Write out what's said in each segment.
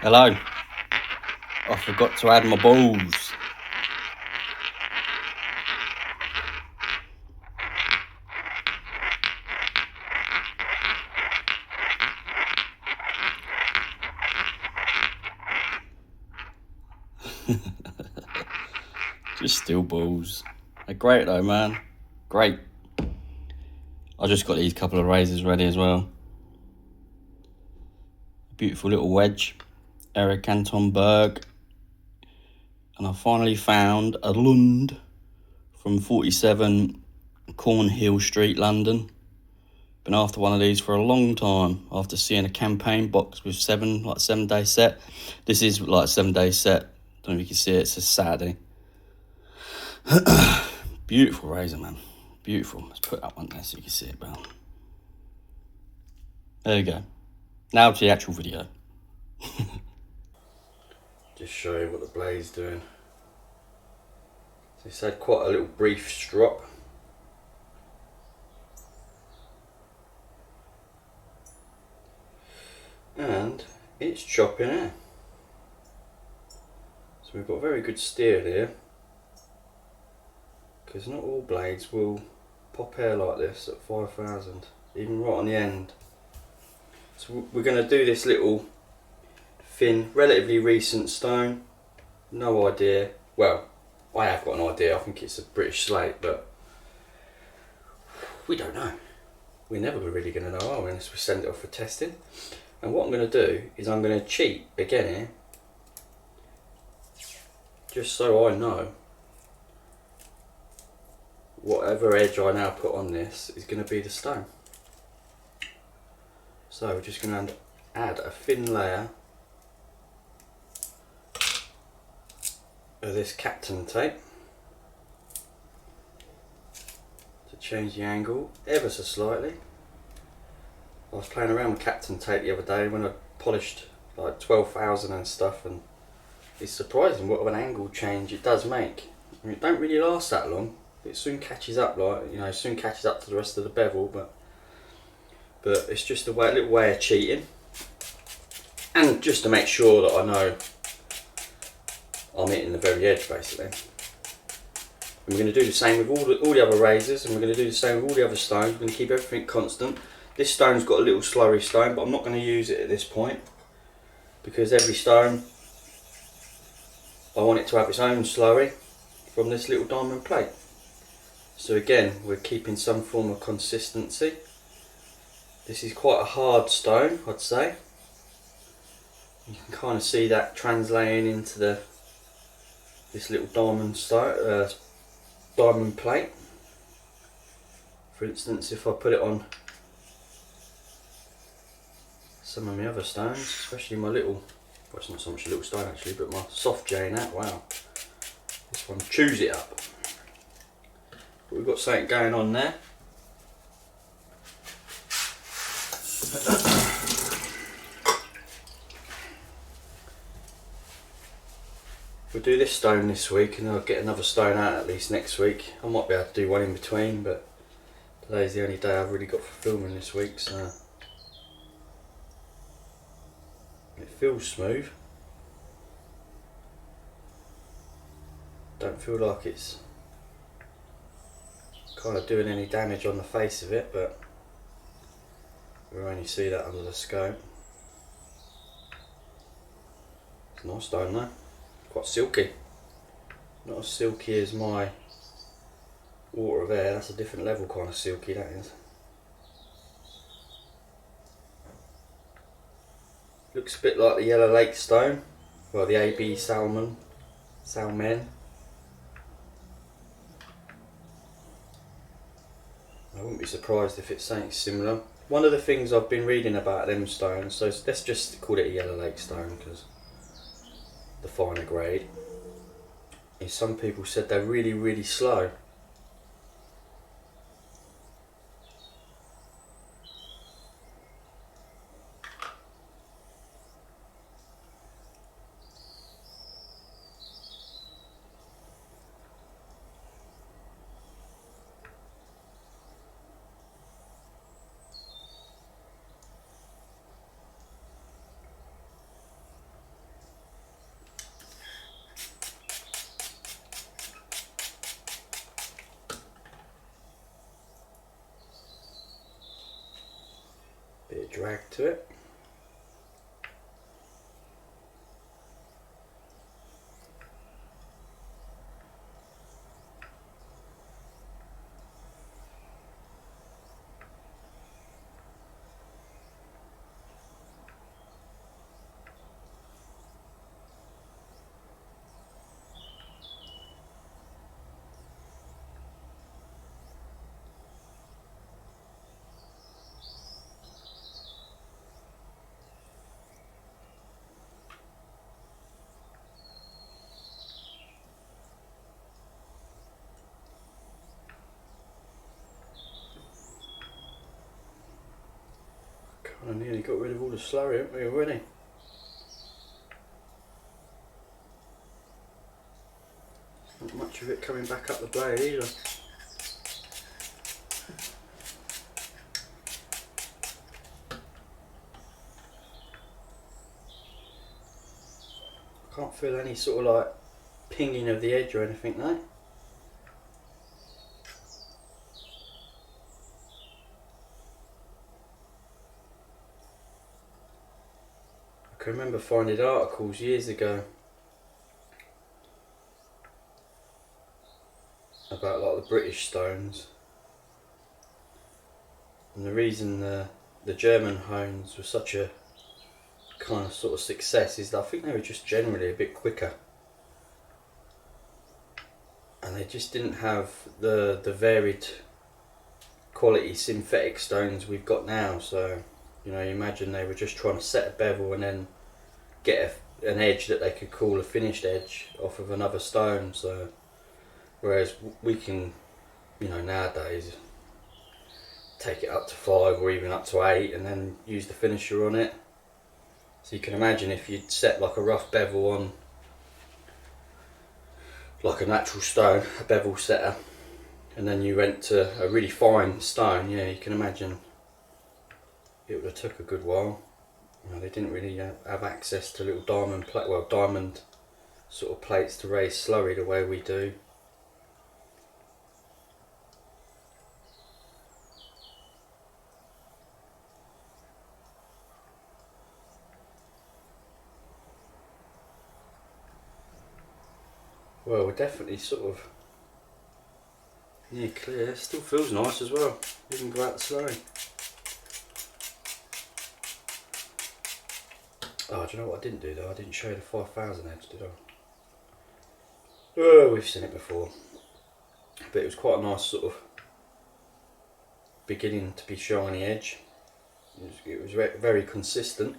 Hello. I forgot to add my balls. Just still balls. They're great though, man. Great. I just got these couple of razors ready as well. Beautiful little wedge. Eric Anton Berg. And I finally found a Lund from 47 Cornhill Street, London. Been after one of these for a long time after seeing a campaign box with 7-day set. This is like a 7-day set. Don't know if you can see it, it's a Saturday. Beautiful razor, man. Beautiful. Let's put that one there so you can see it better. There you go. Now to the actual video. Just show you what the blade's doing. So it's had quite a little brief strop. And it's chopping air. So we've got a very good steer here, because not all blades will pop air like this at 5,000, even right on the end. So we're going to do this little thin, relatively recent stone. No idea. Well, I have got an idea. I think it's a British slate, but we don't know. We're never really going to know, are we, unless we send it off for testing. And what I'm going to do is I'm going to cheat again here, just so I know whatever edge I now put on this is going to be the stone. So we're just going to add a thin layer of this Captain tape to change the angle ever so slightly. I was playing around with Captain tape the other day when I polished like 12,000 and stuff, and it's surprising what of an angle change it does make. I mean, it don't really last that long. It soon catches up, soon catches up to the rest of the bevel, but it's just a little way of cheating, and just to make sure that I know I'm hitting the very edge, basically. And we're going to do the same with all the other razors, and we're going to do the same with all the other stones. We're going to keep everything constant. This stone's got a little slurry stone, but I'm not going to use it at this point, because every stone I want it to have its own slurry from this little diamond plate. So again, we're keeping some form of consistency. This is quite a hard stone, I'd say. You can kind of see that translating into this little diamond plate. For instance, if I put it on some of my other stones, especially my little, well, it's not so much a little stone actually, but my soft J nut, wow, this one chews it up. But we've got something going on there. We'll do this stone this week, and I'll get another stone out at least next week. I might be able to do one in between, but today's the only day I've really got for filming this week, so it feels smooth. Don't feel like it's kind of doing any damage on the face of it, but we'll only see that under the scope. It's a nice stone though, quite silky. Not as silky as my water of air, that's a different level kind of silky, that is. Looks a bit like the Yellow Lake stone, well, the AB Salmon. I wouldn't be surprised if it's something similar. One of the things I've been reading about them stones, so let's just call it a Yellow Lake stone because the finer grade, is some people said they're really, really slow. Bit of drag to it. I nearly got rid of all the slurry, haven't we, already? Not much of it coming back up the blade either. Can't feel any sort of like pinging of the edge or anything though. I can remember finding articles years ago about like the British stones, and the reason the German hones were such a kind of sort of success is that I think they were just generally a bit quicker, and they just didn't have the varied quality synthetic stones we've got now. So you know, you imagine they were just trying to set a bevel and then get an edge that they could call a finished edge off of another stone. So whereas we can, you know, nowadays take it up to 5 or even up to 8 and then use the finisher on it. So you can imagine if you'd set like a rough bevel on like a natural stone, a bevel setter, and then you went to a really fine stone, yeah, you can imagine it would have took a good while. You know, they didn't really have access to little diamond sort of plates to raise slurry the way we do. Well, we're definitely sort of near clear. It still feels nice as well, even without the slurry. Oh, do you know what I didn't do though? I didn't show you the 5000 edge, did I? Oh, we've seen it before. But it was quite a nice sort of beginning to be shiny edge. It was very consistent.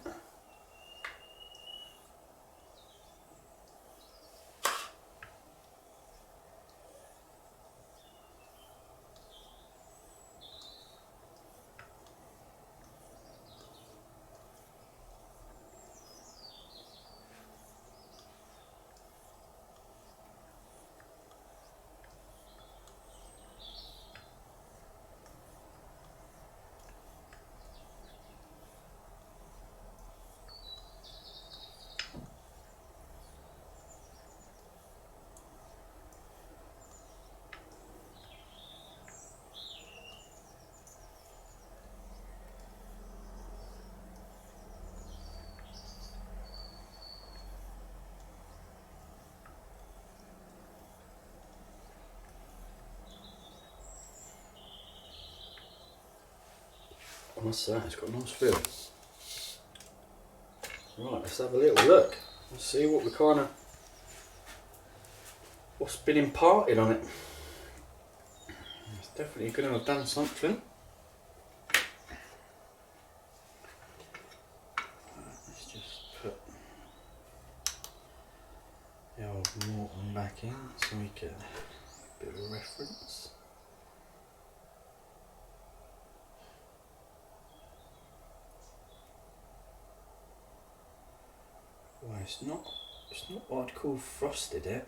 I must say, it's got a nice feel. Right, let's have a little look. Let's see what we what's been imparted on it. It's definitely going to have done something. Let's just put the old Morton back in so we get a bit of a reference. Well, it's not what I'd call frosted yet.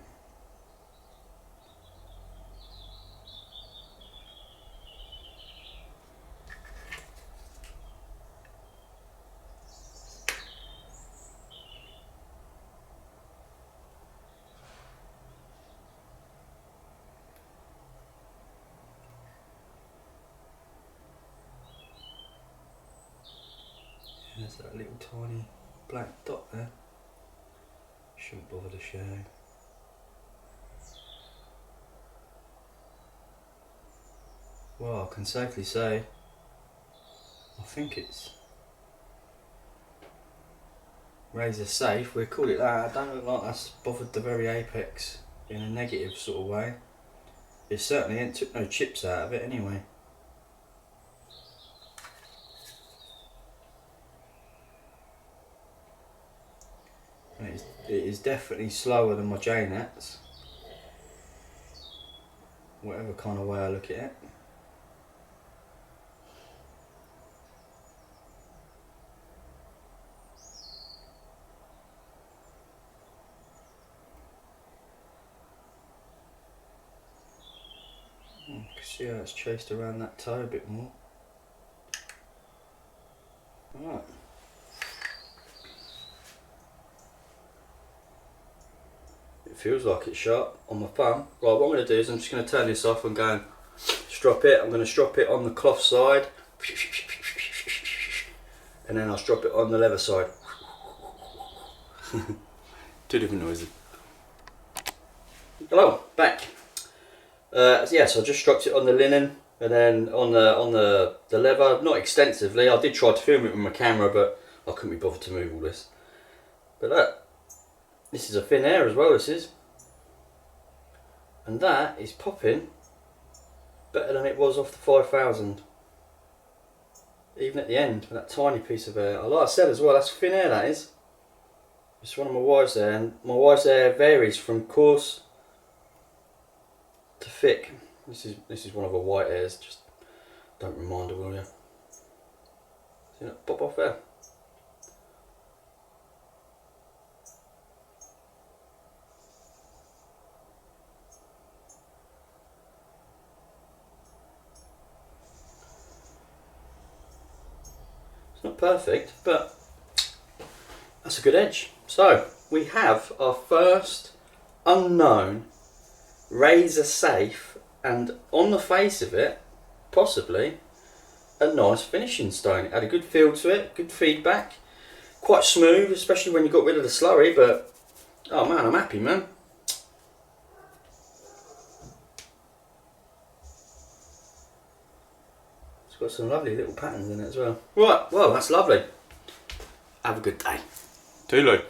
There's that little tiny black dot there. Shouldn't bother to show. Well, I can safely say, I think it's razor safe, we'll call it that. I don't look like that's bothered the very apex in a negative sort of way. It certainly ain't took no chips out of it anyway. And it is definitely slower than my J-Nats, whatever kind of way I look at it. You can see how it's chased around that toe a bit more. Right. It feels like it's sharp on my thumb. Right, what I'm going to do is I'm just going to turn this off and go and strop it. I'm going to strop it on the cloth side, and then I'll strop it on the leather side. Two different noises. Hello, back. Yeah, so I just stropped it on the linen, and then on the leather, not extensively. I did try to film it with my camera, but I couldn't be bothered to move all this. But look, this is a thin air as well, this is. And that is popping better than it was off the 5000. Even at the end, with that tiny piece of air. Like I said as well, that's thin air, that is. It's one of my wife's air, and my wife's air varies from coarse to thick. This is one of her white airs, just don't remind her, will you? See that pop off there? It's not perfect, but that's a good edge. So we have our first unknown razor safe, and on the face of it, possibly a nice finishing stone. It had a good feel to it, good feedback, quite smooth, especially when you got rid of the slurry. But oh man, I'm happy, man. It's got some lovely little patterns in it as well. Right, well, that's lovely. Have a good day. Toodaloo.